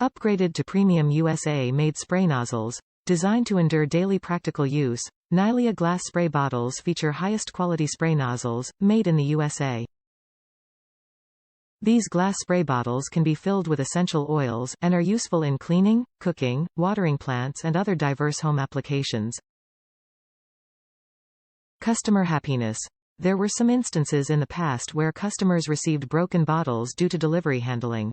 Upgraded to premium USA-made spray nozzles. Designed to endure daily practical use, Nylea glass spray bottles feature highest quality spray nozzles, made in the USA. These glass spray bottles can be filled with essential oils, and are useful in cleaning, cooking, watering plants and other diverse home applications. Customer happiness. There were some instances in the past where customers received broken bottles due to delivery handling.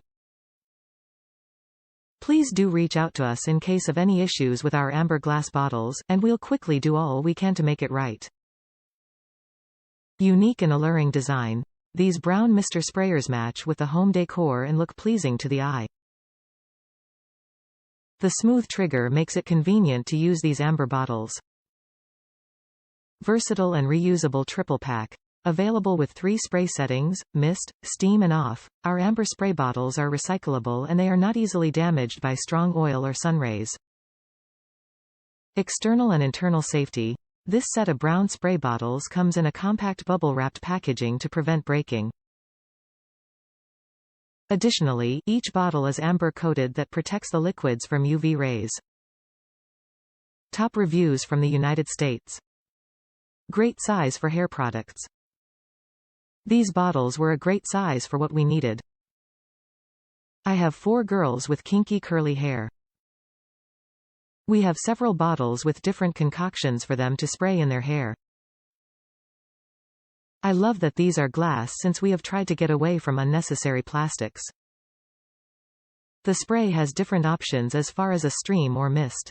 Please do reach out to us in case of any issues with our amber glass bottles, and we'll quickly do all we can to make it right. Unique and alluring design. These brown Mr. Sprayers match with the home decor and look pleasing to the eye. The smooth trigger makes it convenient to use these amber bottles. Versatile and reusable triple pack. Available with 3 spray settings, mist, steam and off, our amber spray bottles are recyclable and they are not easily damaged by strong oil or sun rays. External and internal safety. This set of brown spray bottles comes in a compact bubble-wrapped packaging to prevent breaking. Additionally, each bottle is amber-coated that protects the liquids from UV rays. Top reviews from the United States. Great size for hair products. These bottles were a great size for what we needed. I have 4 girls with kinky curly hair. We have several bottles with different concoctions for them to spray in their hair. I love that these are glass since we have tried to get away from unnecessary plastics. The spray has different options as far as a stream or mist.